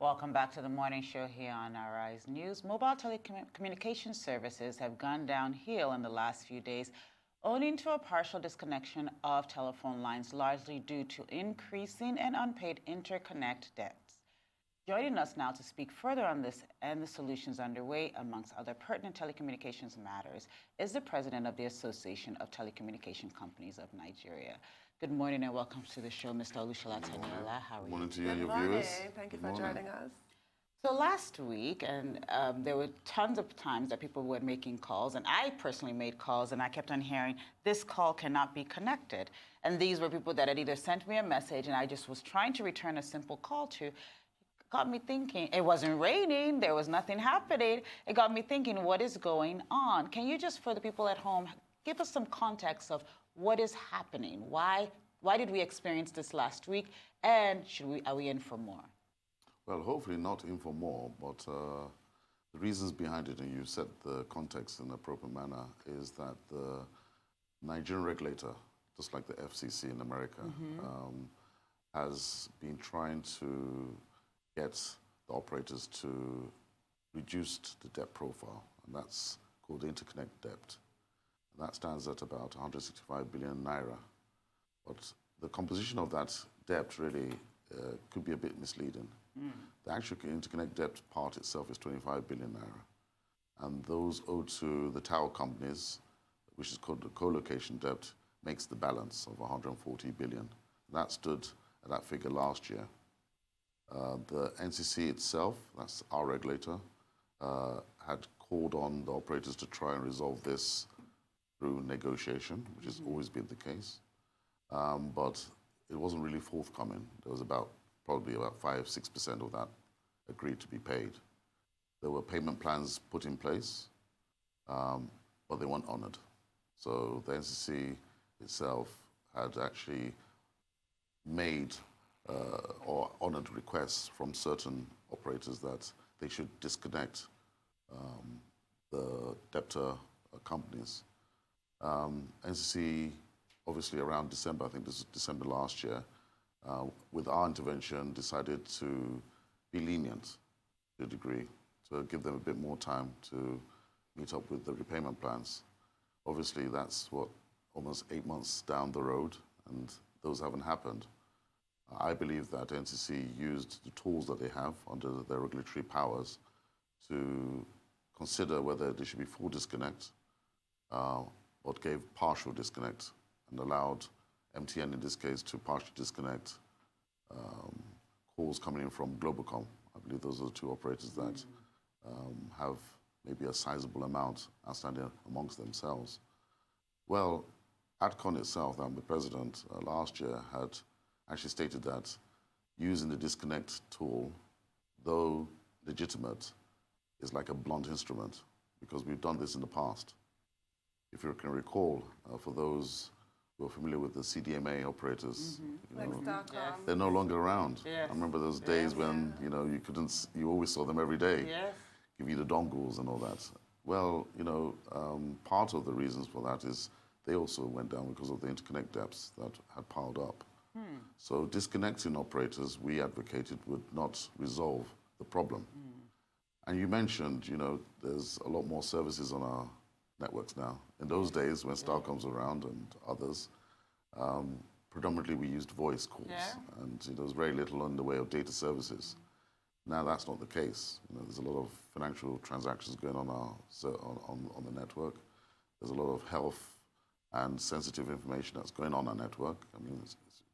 Welcome back to the morning show here on Rise News. Mobile telecommunications services have gone downhill in the last few days, owing to a partial disconnection of telephone lines, largely due to increasing and unpaid interconnect debts. Joining us now to speak further on this and the solutions underway, amongst other pertinent telecommunications matters, is the president of the Association of Telecommunication Companies of Nigeria. Good morning and welcome to the show, Mr. Olushola Teniola. How are you? Good morning to you and your viewers. Thank you for joining us. So last week, and there were tons of times that people were making calls, and I personally made calls, and I kept on hearing, this call cannot be connected. And these were people that had either sent me a message, and I just was trying to return a simple call to. It got me thinking, it wasn't raining, there was nothing happening. It got me thinking, what is going on? Can you just, for the people at home, give us some context of what is happening? Why did we experience this last week? And are we in for more? Well, hopefully not in for more, but the reasons behind it, and you set the context in a proper manner, is that the Nigerian regulator, just like the FCC in America, has been trying to get the operators to reduce the debt profile, and that's called the interconnect debt. And that stands at about 165 billion naira. But the composition of that debt really could be a bit misleading. The actual interconnect debt part itself is 25 billion naira. And those owed to the tower companies, which is called the co-location debt, makes the balance of 140 billion. That stood at that figure last year. The NCC itself, that's our regulator, had called on the operators to try and resolve this through negotiation, which has always been the case. But it wasn't really forthcoming. There was probably about 5–6% of that agreed to be paid. There were payment plans put in place, but they weren't honored. So the NCC itself had actually made or honored requests from certain operators that they should disconnect the debtor companies. NCC, obviously around December, I think this was December last year, with our intervention, decided to be lenient to a degree, to give them a bit more time to meet up with the repayment plans. Obviously, that's almost 8 months down the road, and those haven't happened. I believe that NCC used the tools that they have under their regulatory powers to consider whether there should be full disconnect, or gave partial disconnect and allowed MTN in this case to partially disconnect calls coming in from Globacom. I believe those are the two operators that have maybe a sizable amount outstanding amongst themselves. Well, ATCON itself, the president, last year had actually stated that using the disconnect tool, though legitimate, is like a blunt instrument, because we've done this in the past. If you can recall, for those who are familiar with the CDMA operators, they're no longer around. Yes. I remember those days when you always saw them every day, give you the dongles and all that. Well, part of the reasons for that is they also went down because of the interconnect debts that had piled up. So disconnecting operators, we advocated, would not resolve the problem. And you mentioned, there's a lot more services on our networks now. In those days, when Starcom's around and others, predominantly we used voice calls, and there was very little in the way of data services. Now that's not the case. There's a lot of financial transactions going on on the network. There's a lot of health and sensitive information that's going on our network. I mean,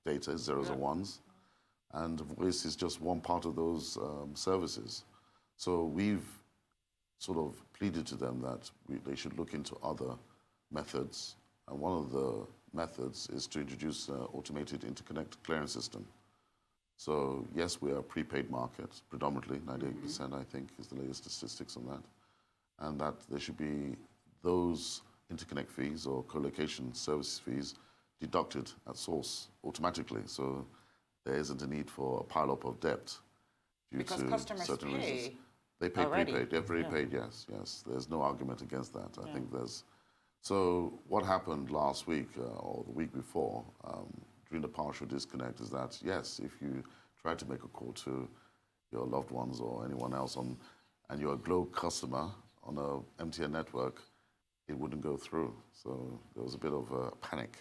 data is zeros and ones, and voice is just one part of those services. So we've sort of pleaded to them that they should look into other methods, and one of the methods is to introduce an automated interconnect clearing system. So yes, we are a prepaid market, predominantly, 98% I think is the latest statistics on that, and that there should be those interconnect fees or co-location service fees deducted at source automatically, so there isn't a need for a pile-up of debt due to certain reasons. They pay prepaid. They're prepaid, yes. There's no argument against that. I think there's. So what happened last week or the week before during the partial disconnect is that yes, if you try to make a call to your loved ones or anyone else on, and you're a Glo customer on a MTN network, it wouldn't go through. So there was a bit of a panic.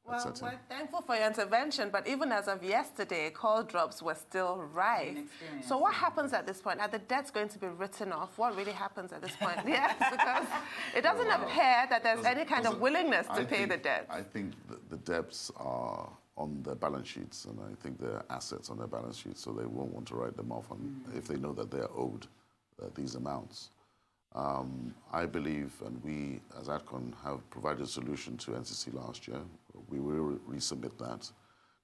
Well, we're thankful for your intervention, but even as of yesterday, call drops were still rife. So what happens at this point? Are the debts going to be written off? What really happens at this point? Yes, because it doesn't appear that there's any kind of willingness to pay the debts. I think the debts are on their balance sheets, and I think they're assets on their balance sheets, so they won't want to write them off if they know that they're owed these amounts. I believe, and we as ATCON have provided a solution to NCC last year. We will resubmit that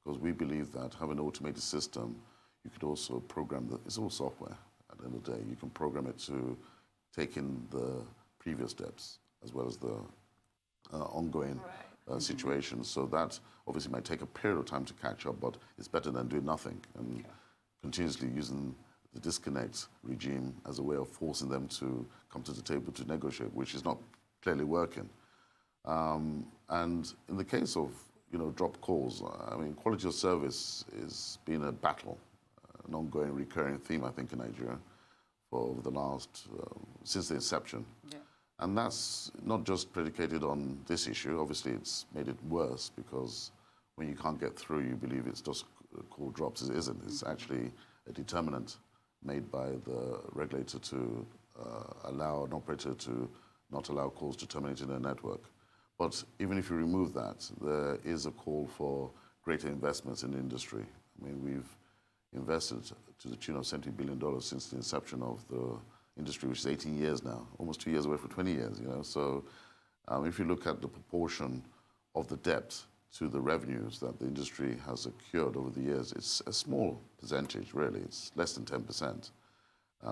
because we believe that having an automated system, you could also program it's all software at the end of the day. You can program it to take in the previous debts as well as the ongoing situations. So that obviously might take a period of time to catch up, but it's better than doing nothing and continuously using the disconnect regime as a way of forcing them to come to the table to negotiate, which is not clearly working. And in the case of, drop calls, I mean, quality of service is been a battle, an ongoing recurring theme, I think, in Nigeria for the last, since the inception. Yeah. And that's not just predicated on this issue. Obviously, it's made it worse because when you can't get through, you believe it's just call drops. It isn't. It's actually a determinant made by the regulator to allow an operator to not allow calls to terminate in their network. But even if you remove that, there is a call for greater investments in the industry. I mean, we've invested to the tune of $70 billion since the inception of the industry, which is 18 years now, almost 2 years away from 20 years, So if you look at the proportion of the debt to the revenues that the industry has accrued over the years, it's a small percentage, really. It's less than 10%.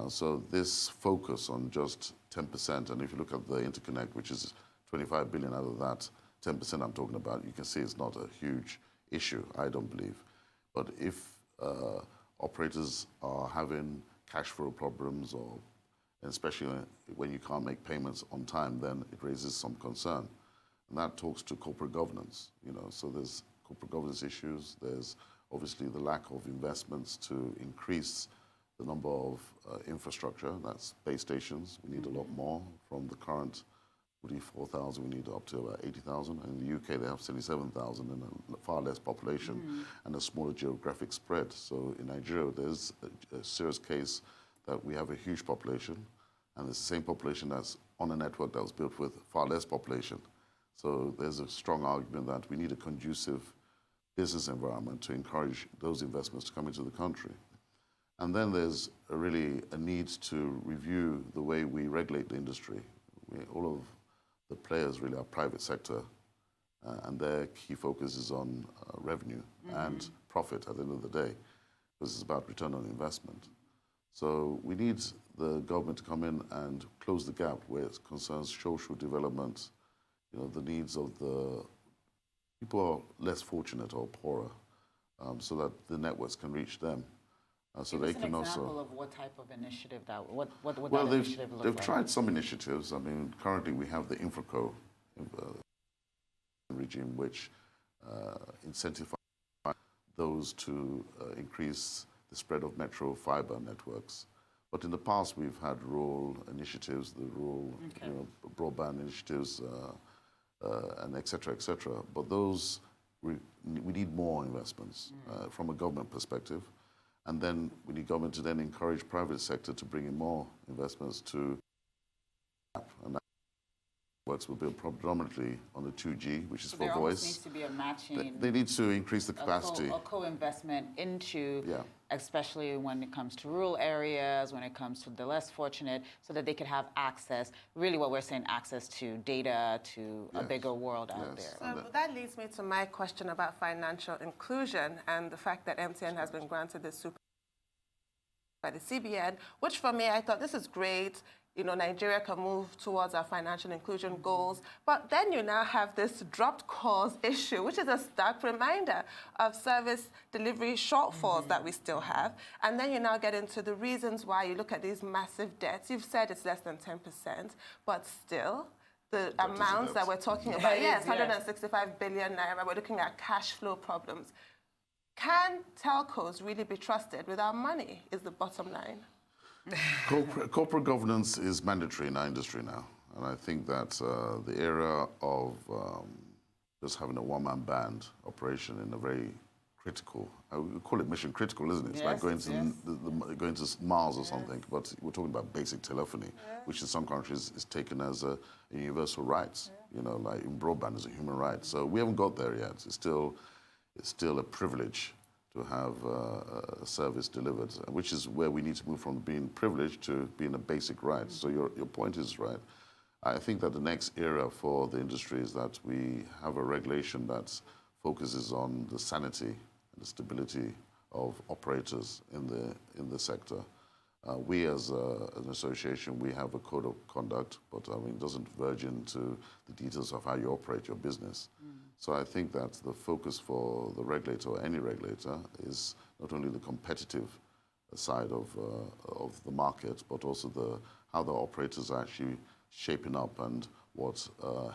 So this focus on just 10%, and if you look at the interconnect, which is 25 billion out of that 10% I'm talking about, you can see it's not a huge issue, I don't believe. But if operators are having cash flow problems, or especially when you can't make payments on time, then it raises some concern. And that talks to corporate governance, So there's corporate governance issues. There's obviously the lack of investments to increase the number of infrastructure. That's base stations. We need a lot more from the current 44,000. We need up to about 80,000. In the UK, they have 77,000 and a far less population and a smaller geographic spread. So in Nigeria, there's a serious case that we have a huge population, and it's the same population that's on a network that was built with far less population. So there's a strong argument that we need a conducive business environment to encourage those investments to come into the country. And then there's really a need to review the way we regulate the industry. All of the players really are private sector, and their key focus is on revenue and profit at the end of the day, because it's about return on investment. So we need the government to come in and close the gap where it concerns social development, the needs of the people who are less fortunate or poorer, so that the networks can reach them. So Give they us can an also. example of what type of initiative that what would Well, that initiative look like? they've tried some initiatives. I mean, currently we have the InfraCo regime, which incentivizes those to increase the spread of metro fiber networks. But in the past, we've had rural initiatives, the rural broadband initiatives, and et cetera, et cetera. But those, we need more investments from a government perspective. And then we need government to then encourage private sector to bring in more investments to, and that works will build predominantly on the 2G, which is for there voice. Needs to be a matching. They need to increase the capacity. A co-investment into, especially when it comes to rural areas, when it comes to the less fortunate, so that they could have access, really what we're saying, access to data, to a bigger world out there. So that leads me to my question about financial inclusion and the fact that MTN has been granted this super by the CBN, which for me, I thought this is great. Nigeria can move towards our financial inclusion goals. But then you now have this dropped calls issue, which is a stark reminder of service delivery shortfalls that we still have. And then you now get into the reasons why you look at these massive debts. You've said it's less than 10%, but still, the amounts that we're talking about, 165 billion naira, we're looking at cash flow problems. Can telcos really be trusted with our money, is the bottom line. Corporate governance is mandatory in our industry now. And I think that the era of just having a one-man band operation in a very critical, I would call it mission critical, isn't it? It's like going to going to Mars or something, but we're talking about basic telephony, which in some countries is taken as a universal right, you know, like in broadband as a human right. So we haven't got there yet. It's still a privilege to have a service delivered, which is where we need to move from being privileged to being a basic right. So your point is right. I think that the next era for the industry is that we have a regulation that focuses on the sanity and the stability of operators in the sector. We as an association, we have a code of conduct, but I mean, it doesn't verge into the details of how you operate your business. So I think that the focus for the regulator or any regulator is not only the competitive side of the market, but also how the operators are actually shaping up and what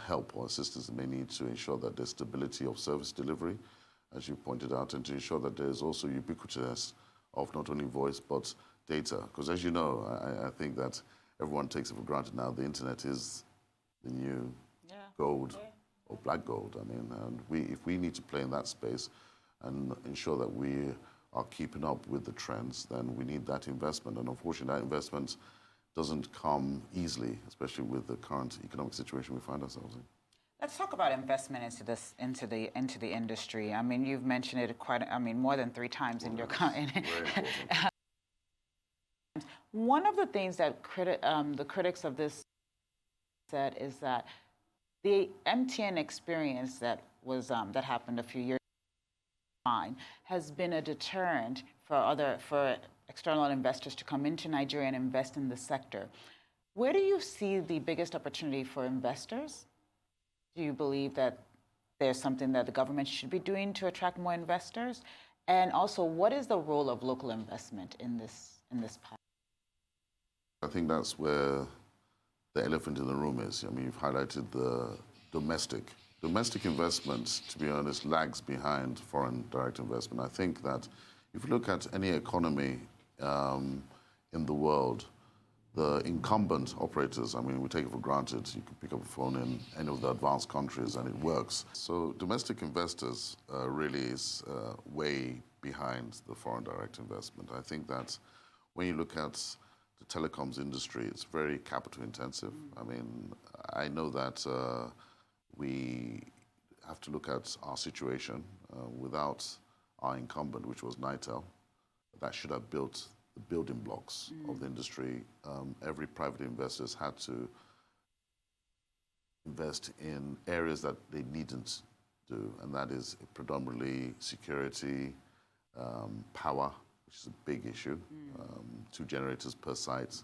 help or assistance they may need to ensure that there's stability of service delivery, as you pointed out, and to ensure that there's also ubiquitous of not only voice but data. Because as you know, I think that everyone takes it for granted now, the internet is the new gold or black gold. I mean, and if we need to play in that space and ensure that we are keeping up with the trends, then we need that investment. And unfortunately, that investment doesn't come easily, especially with the current economic situation we find ourselves in. Let's talk about investment into the industry. I mean, you've mentioned it more than 3 times in your comment. Very important. One of the things that the critics of this said is that the MTN experience that happened a few years ago has been a deterrent for external investors to come into Nigeria and invest in the sector. Where do you see the biggest opportunity for investors? Do you believe that there's something that the government should be doing to attract more investors? And also, what is the role of local investment in this part? I think that's where the elephant in the room is. I mean, you've highlighted the domestic. Domestic investment, to be honest, lags behind foreign direct investment. I think that if you look at any economy in the world, the incumbent operators, I mean, we take it for granted. You can pick up a phone in any of the advanced countries and it works. So domestic investors really is way behind the foreign direct investment. I think that when you look at the telecoms industry, it's very capital intensive. I mean, I know that we have to look at our situation without our incumbent, which was Nitel. That should have built the building blocks of the industry. Every private investor has had to invest in areas that they needn't do, and that is predominantly security, power, which is a big issue, 2 generators per site,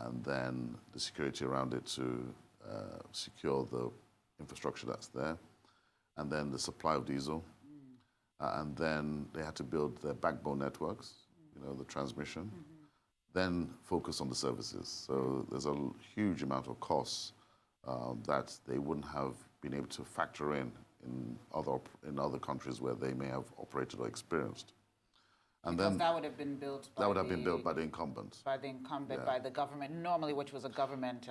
and then the security around it to secure the infrastructure that's there, and then the supply of diesel, and then they had to build their backbone networks, you know, the transmission, then focus on the services. So there's a huge amount of costs that they wouldn't have been able to factor in other countries where they may have operated or experienced. And because then that would have been built by by the incumbent. By the incumbent, by the government, normally, which was a government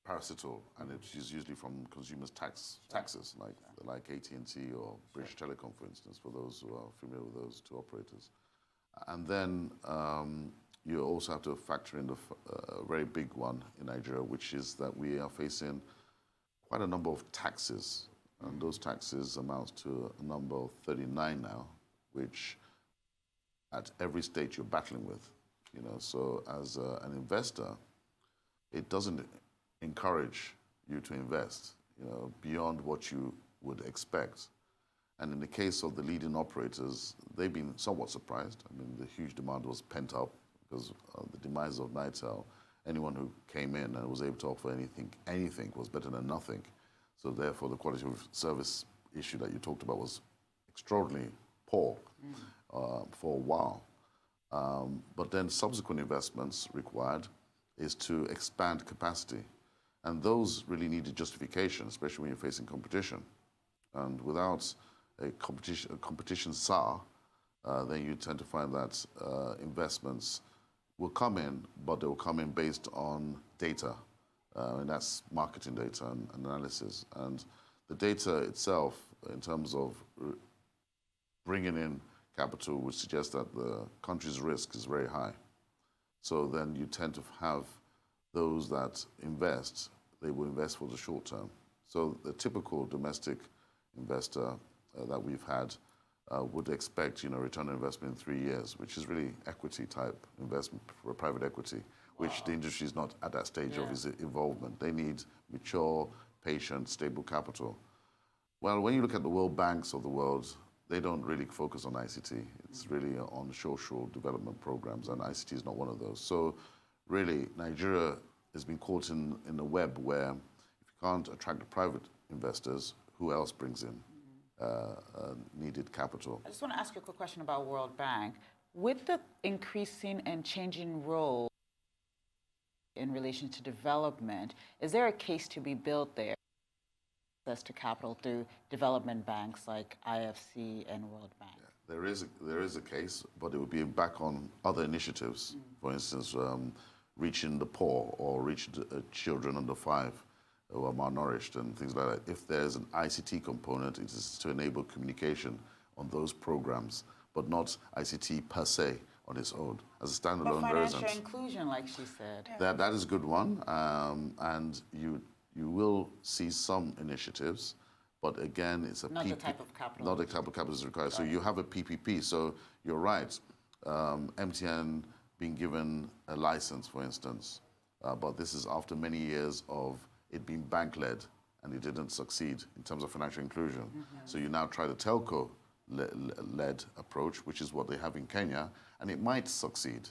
parasital, and it is usually from consumers' taxes, like AT&T or British Telecom, for instance, for those who are familiar with those 2 operators. And then you also have to factor in a very big one in Nigeria, which is that we are facing quite a number of taxes, and those taxes amount to a number of 39 now, which at every stage you're battling with. You know, so as an investor, it doesn't encourage you to invest, you know, beyond what you would expect. And in the case of the leading operators, they've been somewhat surprised. I mean, the huge demand was pent up because of the demise of Nitel. Anyone who came in and was able to offer anything was better than nothing. So therefore, the quality of service issue that you talked about was extraordinarily poor for a while. But then subsequent investments required is to expand capacity. And those really needed justification, especially when you're facing competition. And without a competition SAR, then you tend to find that investments will come in, but they will come in based on data, and that's marketing data and analysis. And the data itself, in terms of bringing in capital, would suggest that the country's risk is very high. So then you tend to have those that invest, they will invest for the short term. So the typical domestic investor that we've had would expect, return on investment in 3 years, which is really equity type investment for private equity, which the industry is not at that stage of its involvement. They need mature, patient, stable capital. Well, when you look at the World Banks of the world, they don't really focus on ICT. It's really on social development programs, and ICT is not one of those. So really, Nigeria has been caught in a web where if you can't attract the private investors, who else brings in needed capital? I just want to ask you a quick question about World Bank. With the increasing and changing role in relation to development, is there a case to be built there? Access to capital through development banks like IFC and World Bank? Yeah, there is a case, but it would be back on other initiatives. For instance, reaching the poor or reaching children under 5 who are malnourished and things like that. If there's an ICT component, it is to enable communication on those programs, but not ICT per se on its own. As a standalone, but financial inclusion, like she said. That is a good one, and you will see some initiatives, but again, it's not the type of capital. Not the type of capital is required. Right. So you have a PPP. So you're right. MTN being given a license, for instance, but this is after many years of it being bank-led, and it didn't succeed in terms of financial inclusion. So you now try the telco-led approach, which is what they have in Kenya, and it might succeed.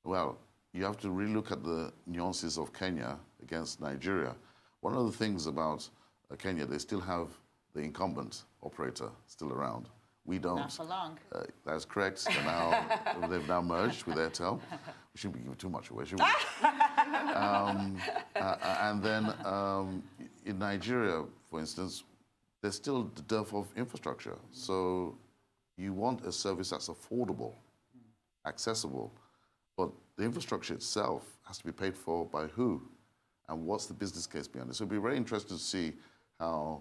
Well, you have to really look at the nuances of Kenya against Nigeria. One of the things about Kenya, they still have the incumbent operator still around. We don't. Not for long. That's correct. They've now merged with Airtel. We shouldn't be giving too much away, should we? And then in Nigeria, for instance, there's still the dearth of infrastructure. So you want a service that's affordable, accessible, but the infrastructure itself has to be paid for by who? And what's the business case behind it? So it'll be very interesting to see how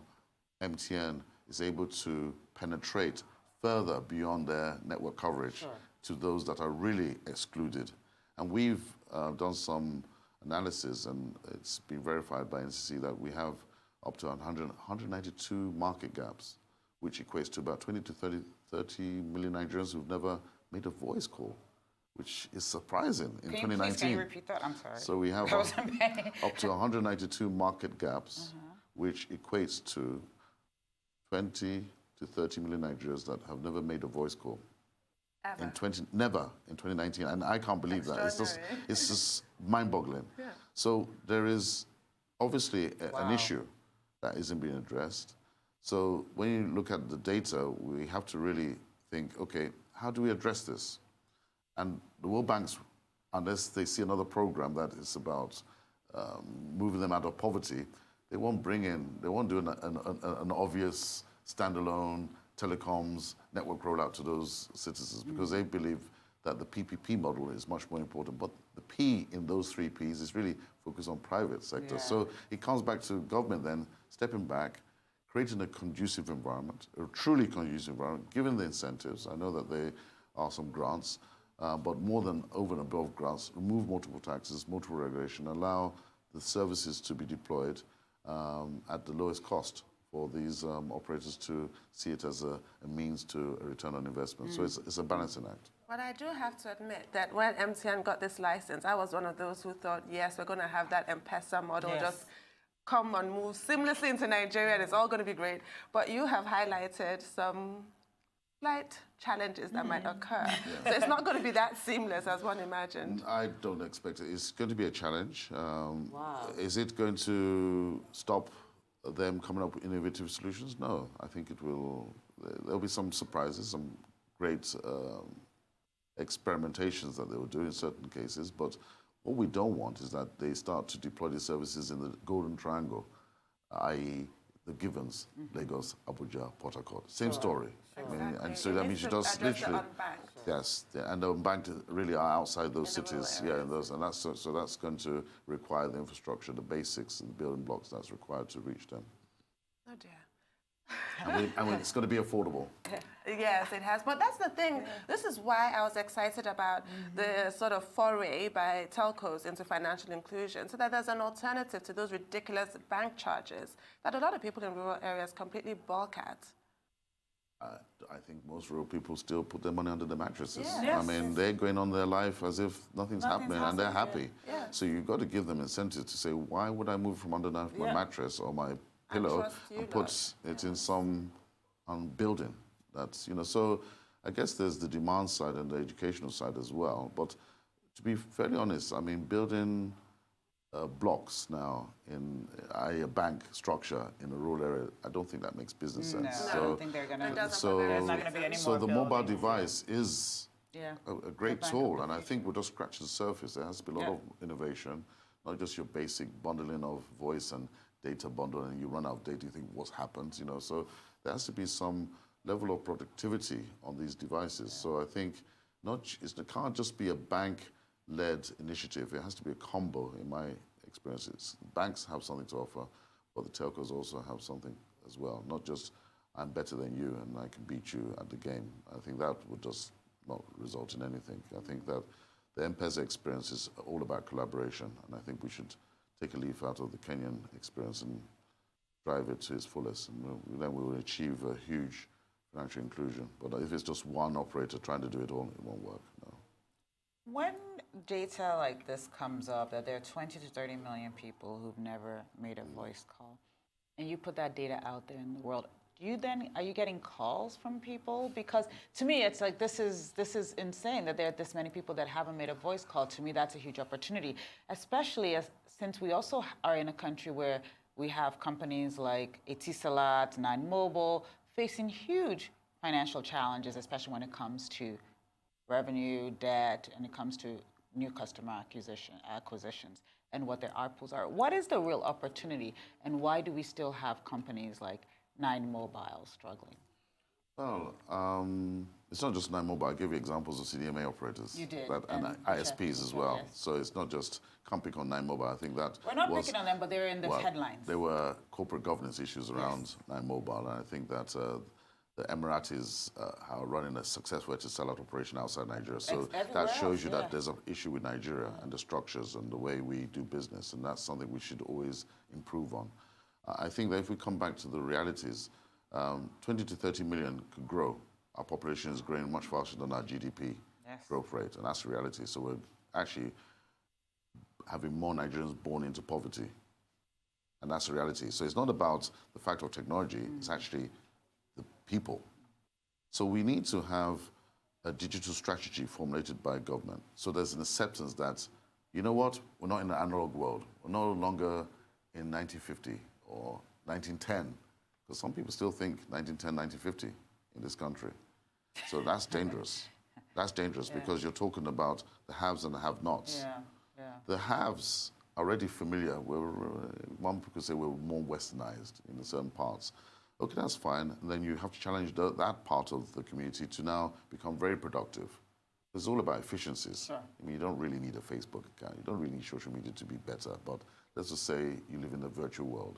MTN is able to penetrate further beyond their network coverage to those that are really excluded. And we've done some analysis, and it's been verified by NCC that we have up to 192 market gaps, which equates to about 20 to 30 million Nigerians who've never made a voice call, which is surprising in 2019. Can you repeat that? I'm sorry. So we have up to 192 market gaps, which equates to 20 to 30 million Nigerians that have never made a voice call. Ever? Never in 2019, and I can't believe that. It's just mind-boggling. Yeah. So there is obviously an issue that isn't being addressed. So when you look at the data, we have to really think, okay, how do we address this? And the World Banks, unless they see another program that is about moving them out of poverty, they won't do an obvious standalone telecoms network rollout to those citizens because they believe that the PPP model is much more important. But the P in those 3 Ps is really focused on private sector. Yeah. So it comes back to government then stepping back, creating a conducive environment, a truly conducive environment, given the incentives. I know that there are some grants, but more than over and above grants, remove multiple taxes, multiple regulation, allow the services to be deployed at the lowest cost for these operators to see it as a means to a return on investment. So it's a balancing act. But I do have to admit that when MTN got this license, I was one of those who thought, yes, we're going to have that M-Pesa model, just come and move seamlessly into Nigeria, and it's all going to be great. But you have highlighted some slight challenges that might occur. So it's not going to be that seamless as one imagined. I don't expect it. It's going to be a challenge. Is it going to stop them coming up with innovative solutions? No, I think it will. There'll be some surprises, some great experimentations that they will do in certain cases, but what we don't want is that they start to deploy these services in the golden triangle, i.e. the givens, Lagos, Abuja, Port Harcourt. Same story. Exactly. I mean, and so that means you just address literally, the unbanked. yes, and the unbanked really are outside those In the rural cities, areas. in those, and that's so that's going to require the infrastructure, the basics, and the building blocks that's required to reach them. Oh dear. And it's going to be affordable. Yes, it has. But that's the thing. Yeah. This is why I was excited about the sort of foray by telcos into financial inclusion, so that there's an alternative to those ridiculous bank charges that a lot of people in rural areas completely balk at. I think most rural people still put their money under the mattresses. Yes. I mean, they're going on their life as if nothing's happening, and they're happy. Yeah. So you've got to give them incentive to say, why would I move from under my mattress or my pillow and put it in some building? That's, so I guess there's the demand side and the educational side as well. But to be fairly honest, I mean, building blocks now in a bank structure in a rural area, I don't think that makes business sense. No, So, I don't think they're going to. there's not going to be any more. So the mobile buildings. device is a great tool, and I think we're just scratching the surface. There has to be a lot of innovation, not just your basic bundling of voice and data bundle, and you run out of data, you think, what's happened? So there has to be some level of productivity on these devices. So I think it can't just be a bank-led initiative. It has to be a combo, in my experiences. Banks have something to offer, but the telcos also have something as well. Not just, I'm better than you and I can beat you at the game. I think that would just not result in anything. I think that the M-Pesa experience is all about collaboration, and I think we should take a leaf out of the Kenyan experience and drive it to its fullest, and then we will achieve a huge financial inclusion. But if it's just one operator trying to do it all, it won't work. No. When data like this comes up, that there are 20 to 30 million people who've never made a voice call, and you put that data out there in the world, are you getting calls from people? Because to me, it's like, this is insane that there are this many people that haven't made a voice call. To me, that's a huge opportunity, especially since we also are in a country where we have companies like Etisalat, Nine Mobile, facing huge financial challenges, especially when it comes to revenue, debt, and it comes to new customer acquisitions and what their ARPUs are. What is the real opportunity, and why do we still have companies like Nine Mobile struggling? Well, it's not just Nine Mobile. I gave you examples of CDMA operators. You did. And ISPs as well. Yes. So it's not just, can't pick on Nine Mobile. I think that we're not picking on them, but they're in the headlines. There were corporate governance issues around Nine Mobile, and I think that the Emiratis are running a successful Etisalat operation outside Nigeria. So that shows you that there's an issue with Nigeria and the structures and the way we do business, and that's something we should always improve on. I think that if we come back to the realities, 20 to 30 million could grow. Our population is growing much faster than our GDP growth rate, and that's the reality. So we're actually having more Nigerians born into poverty, and that's the reality. So it's not about the fact of technology, it's actually the people. So we need to have a digital strategy formulated by government. So there's an acceptance that, you know what, we're not in the analog world. We're no longer in 1950 or 1910, because some people still think 1910, 1950 in this country. So that's dangerous. That's dangerous because you're talking about the haves and the have-nots. The haves are already familiar. One could say we're more westernized in certain parts. Okay, that's fine. And then you have to challenge that part of the community to now become very productive. It's all about efficiencies. Sure. I mean, you don't really need a Facebook account. You don't really need social media to be better. But let's just say you live in a virtual world.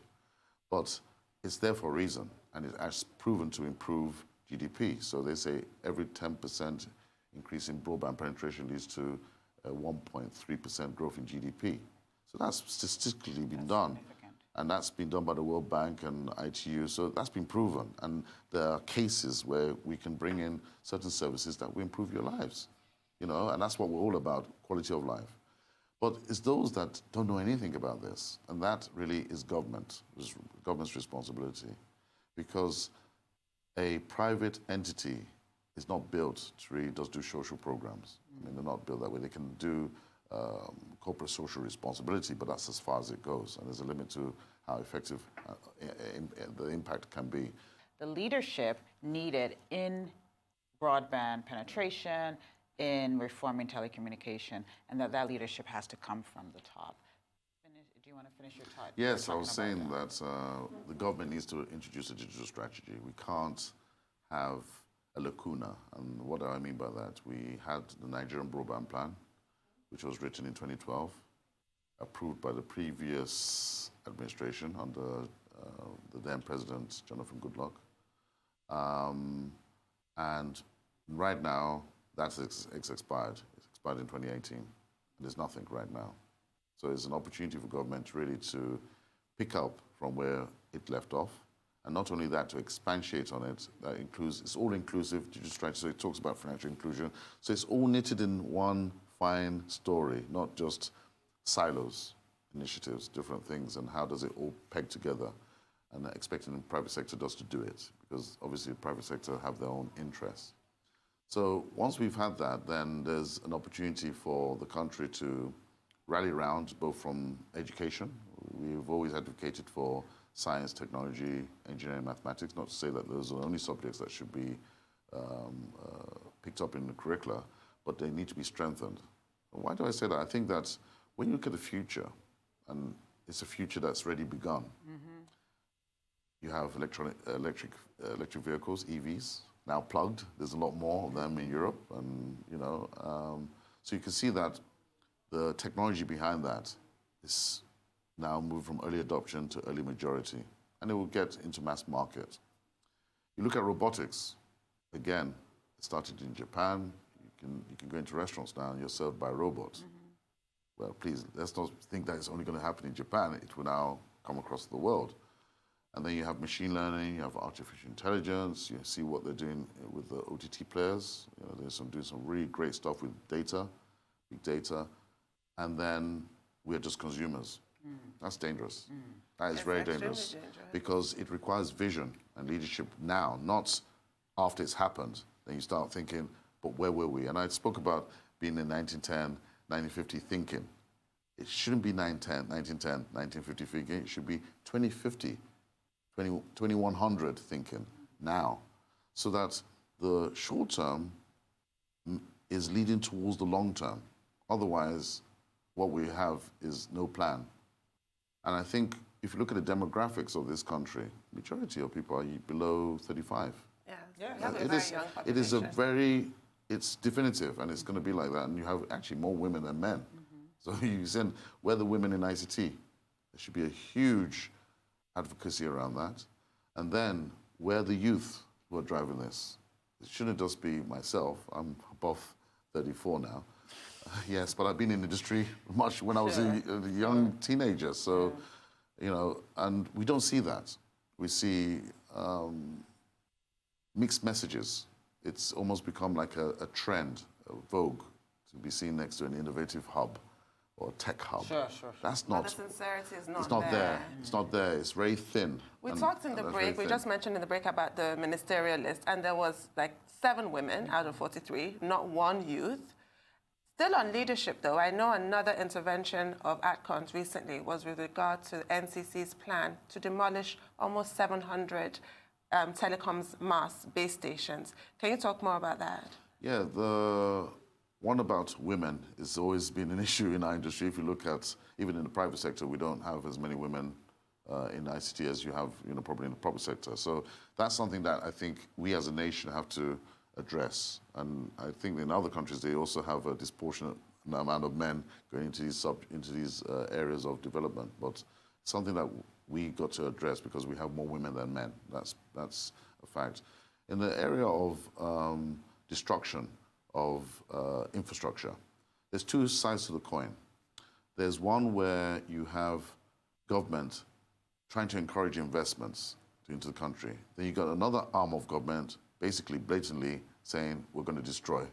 But it's there for a reason, and it has proven to improve GDP. So they say every 10% increase in broadband penetration leads to a 1.3% growth in GDP. So that's statistically been done. And that's been done by the World Bank and ITU. So that's been proven. And there are cases where we can bring in certain services that will improve your lives. And that's what we're all about, quality of life. But it's those that don't know anything about this. And that really is government's responsibility. Because a private entity is not built to really just do social programs. I mean, they're not built that way. They can do corporate social responsibility, but that's as far as it goes. And there's a limit to how effective the impact can be. The leadership needed in broadband penetration, in reforming telecommunication, and that leadership has to come from the top. Do you you want to finish your thought? Yes, I was saying that the government needs to introduce a digital strategy. We can't have a lacuna. And what do I mean by that? We had the Nigerian Broadband Plan, which was written in 2012, approved by the previous administration under the then President, Jonathan Goodluck. And right now, that's expired. It's expired in 2018. There's nothing right now. So it's an opportunity for government really to pick up from where it left off. And not only that, to expatiate on it. That includes, it's all-inclusive digital strategy, so it talks about financial inclusion. So it's all knitted in one fine story, not just silos, initiatives, different things, and how does it all peg together. And expecting the private sector does to do it, because obviously the private sector have their own interests. So once we've had that, then there's an opportunity for the country to rally around, both from education. We've always advocated for science, technology, engineering, mathematics, not to say that those are the only subjects that should be picked up in the curricula, but they need to be strengthened. Why do I say that? I think that when you look at the future, and it's a future that's already begun, you have electric vehicles, EVs, now plugged. There's a lot more of them in Europe, and so you can see that the technology behind that is now moved from early adoption to early majority, and it will get into mass market. You look at robotics, again, it started in Japan. You can go into restaurants now and you're served by robots. Well, please, let's not think that it's only going to happen in Japan. It will now come across the world. And then you have machine learning, you have artificial intelligence, you see what they're doing with the OTT players. They're doing some really great stuff with data, big data. And then we're just consumers. That's dangerous. That is very dangerous because it requires vision and leadership now, not after it's happened. Then you start thinking, but where were we? And I spoke about being in 1910, 1950 thinking. It shouldn't be 1910, 1950 thinking. It should be 2050, 2100 thinking now. So that the short term is leading towards the long term. Otherwise, what we have is no plan. And I think if you look at the demographics of this country, majority of people are below 35. It is a very, it's definitive, and it's going to be like that. And you have actually more women than men. So you said, where the women in ICT? There should be a huge advocacy around that. And then where the youth who are driving this? It shouldn't just be myself. I'm above 34 now. Yes, but I've been in the industry much when I was a young teenager. So, and we don't see that. We see mixed messages. It's almost become like a trend, a vogue, to be seen next to an innovative hub or tech hub. Sure. That's not. But the sincerity is not there. It's not there. It's not there. It's very thin. We talked in the break, we just mentioned in the break about the ministerial list, and there was like 7 women out of 43, not 1 youth. Still on leadership, though, I know another intervention of ATCON's recently was with regard to NCC's plan to demolish almost 700 telecoms mass base stations. Can you talk more about that? Yeah, the one about women has always been an issue in our industry. If you look at, even in the private sector, we don't have as many women in ICT as you have, probably in the public sector. So that's something that I think we as a nation have to address. And I think in other countries, they also have a disproportionate amount of men going into these areas of development. But something that we got to address because we have more women than men. That's a fact. In the area of destruction of infrastructure, there's 2 sides to the coin. There's one where you have government trying to encourage investments into the country. Then you've got another arm of government basically blatantly saying we're going to destroy.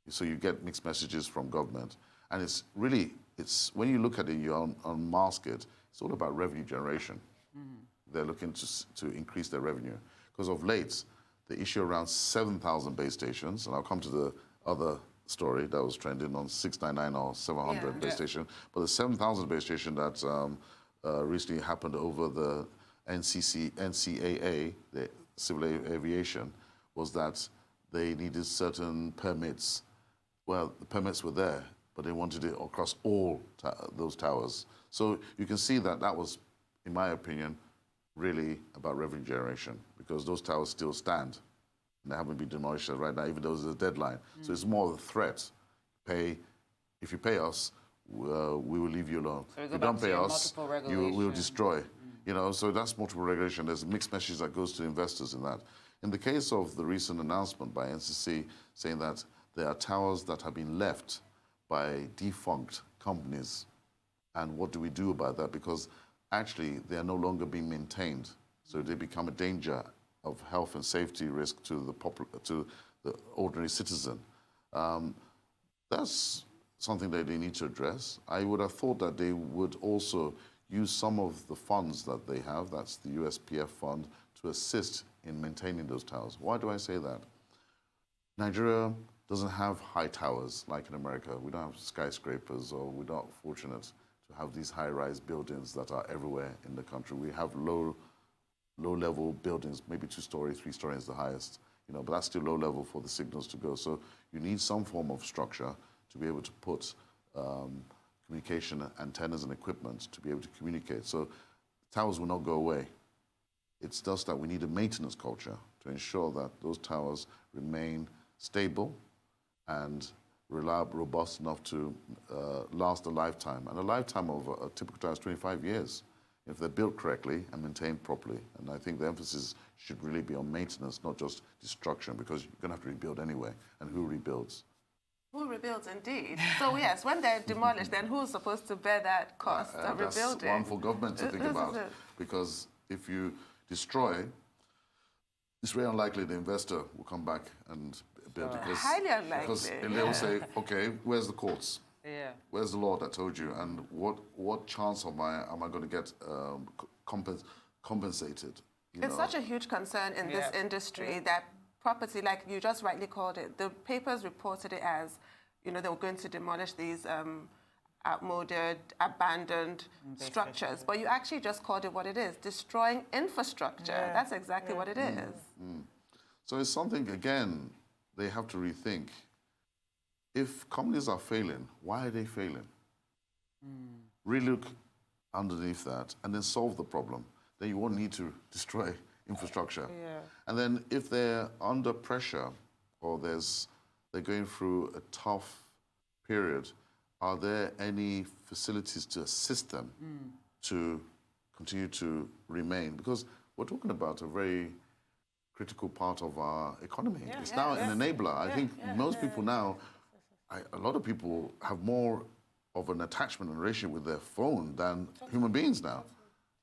So you get mixed messages from government. And it's when you look at it, you unmask it, it's all about revenue generation. They're looking to increase their revenue. Because of late, the issue around 7,000 base stations, and I'll come to the other story that was trending on 699 or 700 base station, but the 7,000 base station that recently happened over the NCAA, the civil aviation, was that they needed certain permits. Well, the permits were there, but they wanted it across all those towers. So you can see that that was, in my opinion, really about revenue generation because those towers still stand and they haven't been demolished right now, even though there's a deadline. So it's more of a threat. If you pay us, we will leave you alone. So if you don't pay us, we will destroy. You know, so that's multiple regulation. There's a mixed message that goes to investors in that. In the case of the recent announcement by NCC saying that there are towers that have been left by defunct companies, and what do we do about that? Because actually they are no longer being maintained, so they become a danger of health and safety risk to the ordinary citizen. That's something that they need to address. I would have thought that they would also use some of the funds that they have, that's the USPF fund, to assist in maintaining those towers. Why do I say that? Nigeria doesn't have high towers like in America. We don't have skyscrapers, or we're not fortunate to have these high-rise buildings that are everywhere in the country. We have low-level buildings, maybe 2-story, 3-story is the highest, you know, but that's still low level for the signals to go. So you need some form of structure to be able to put communication antennas and equipment to be able to communicate. So towers will not go away. It's just that we need a maintenance culture to ensure that those towers remain stable and reliable, robust enough to last a lifetime. And a lifetime of a typical tower is 25 years if they're built correctly and maintained properly. And I think the emphasis should really be on maintenance, not just destruction, because you're going to have to rebuild anyway. And who rebuilds? Who rebuilds, indeed. So yes, when they're demolished, then who's supposed to bear that cost of rebuilding? That's one for government to think about. Because if you destroy, it's very unlikely the investor will come back and build it. Highly unlikely. Because they will say, okay, where's the courts? Yeah. Where's the law that told you? And what chance am I going to get compensated? It's such a huge concern in this industry that property, like you just rightly called it, the papers reported it as, you know, they were going to demolish these outmoded, abandoned structures. But you actually just called it what it is, destroying infrastructure. Yeah. That's exactly what it is. So it's something, again, they have to rethink. If companies are failing, why are they failing? Really look underneath that and then solve the problem. Then you won't need to destroy infrastructure. Yeah. And then if they're under pressure or they're going through a tough period, are there any facilities to assist them to continue to remain? Because we're talking about a very critical part of our economy. It's now an enabler. I think most people now, a lot of people have more of an attachment and relationship with their phone than human beings now.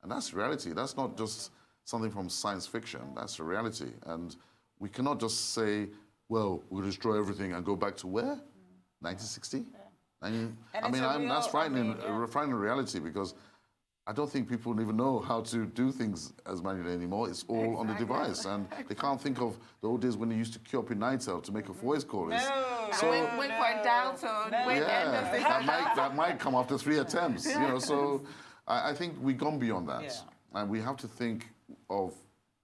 And that's reality. That's not just something from science fiction. That's a reality. And we cannot just say, well, we'll destroy everything and go back to where? 1960? That's frightening, frightening reality, because I don't think people even know how to do things as manually anymore. It's all on the device. And they can't think of the old days when they used to queue up in Nitel to make a voice call. Wait for a dial tone. That might come after 3 attempts. You know, so I think we've gone beyond that. Yeah. And we have to think of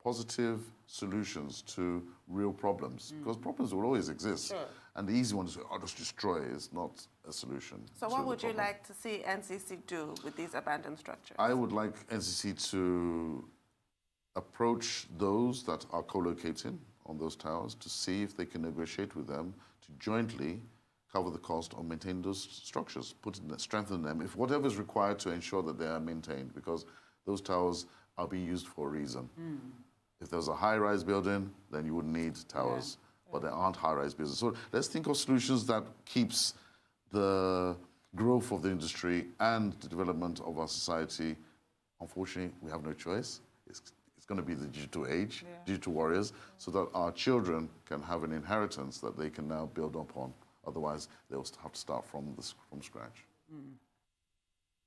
positive solutions to real problems, because problems will always exist. Sure. And the easy one is, oh, just destroy is not a solution. So what would you like to see NCC do with these abandoned structures? I would like NCC to approach those that are co-locating on those towers to see if they can negotiate with them to jointly cover the cost of maintaining those structures, strengthen them, if whatever is required to ensure that they are maintained, because those towers are being used for a reason. If there's a high-rise building, then you wouldn't need towers. But there aren't high-rise buildings. So let's think of solutions that keeps the growth of the industry and the development of our society. Unfortunately, we have no choice. It's going to be the digital age, digital warriors, so that our children can have an inheritance that they can now build upon. Otherwise, they'll have to start from scratch.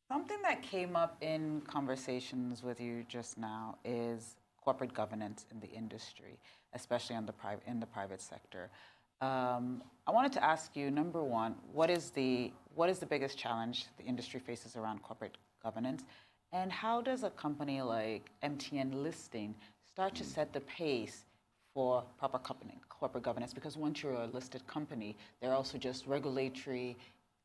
Something that came up in conversations with you just now is corporate governance in the industry, especially in the private sector. I wanted to ask you, number one, what is the biggest challenge the industry faces around corporate governance, and how does a company like MTN listing start to set the pace for proper corporate governance? Because once you're a listed company, there are also just regulatory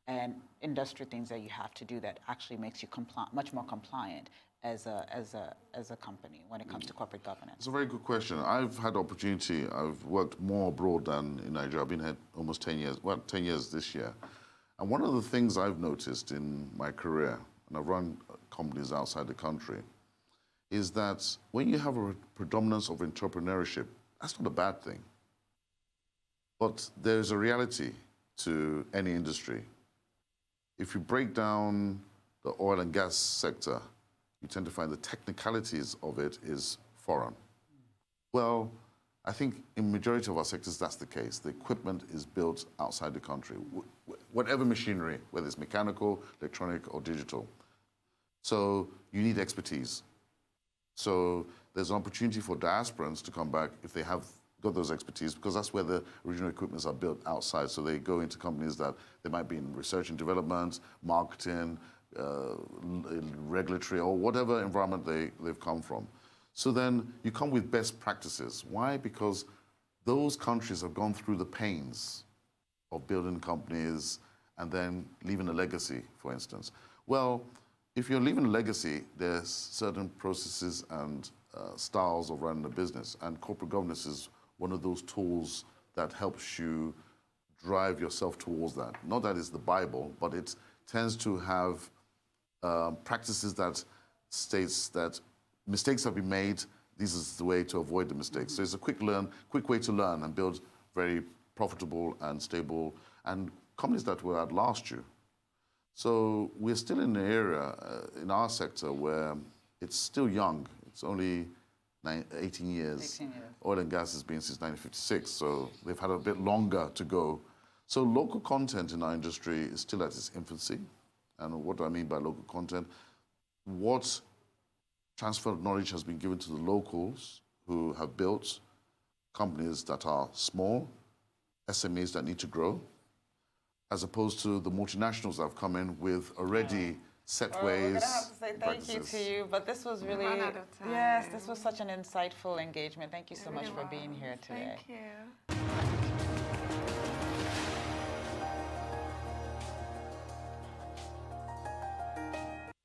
and industry things that you have to do that actually makes you much more compliant as a company when it comes to corporate governance? It's a very good question. I've had opportunity. I've worked more abroad than in Nigeria. I've been here almost 10 years, well, 10 years this year. And one of the things I've noticed in my career, and I've run companies outside the country, is that when you have a predominance of entrepreneurship, that's not a bad thing. But there's a reality to any industry. If you break down the oil and gas sector, you tend to find the technicalities of it is foreign. Well, I think in majority of our sectors, that's the case. The equipment is built outside the country, whatever machinery, whether it's mechanical, electronic, or digital. So you need expertise. So there's an opportunity for diasporans to come back if they have got those expertise, because that's where the original equipments are built outside. So they go into companies that they might be in research and development, marketing, regulatory, or whatever environment they've come from. So then you come with best practices. Why? Because those countries have gone through the pains of building companies and then leaving a legacy, for instance. Well, if you're leaving a legacy, there's certain processes and styles of running a business, and corporate governance is one of those tools that helps you drive yourself towards that. Not that it's the Bible, but it tends to have practices that states that mistakes have been made. This is the way to avoid the mistakes. So it's a quick way to learn and build very profitable and stable and companies that will outlast you. So we're still in an area in our sector where it's still young. It's only 18 years. 18 years. Oil and gas has been since 1956, so they've had a bit longer to go. So local content in our industry is still at its infancy. And what do I mean by local content? What transfer of knowledge has been given to the locals who have built companies that are small, SMEs that need to grow, as opposed to the multinationals that have come in with already set ways. We're going to have to say thank you to you, but this was really, yes, this was such an insightful engagement. Thank you so much for being here today. Thank you.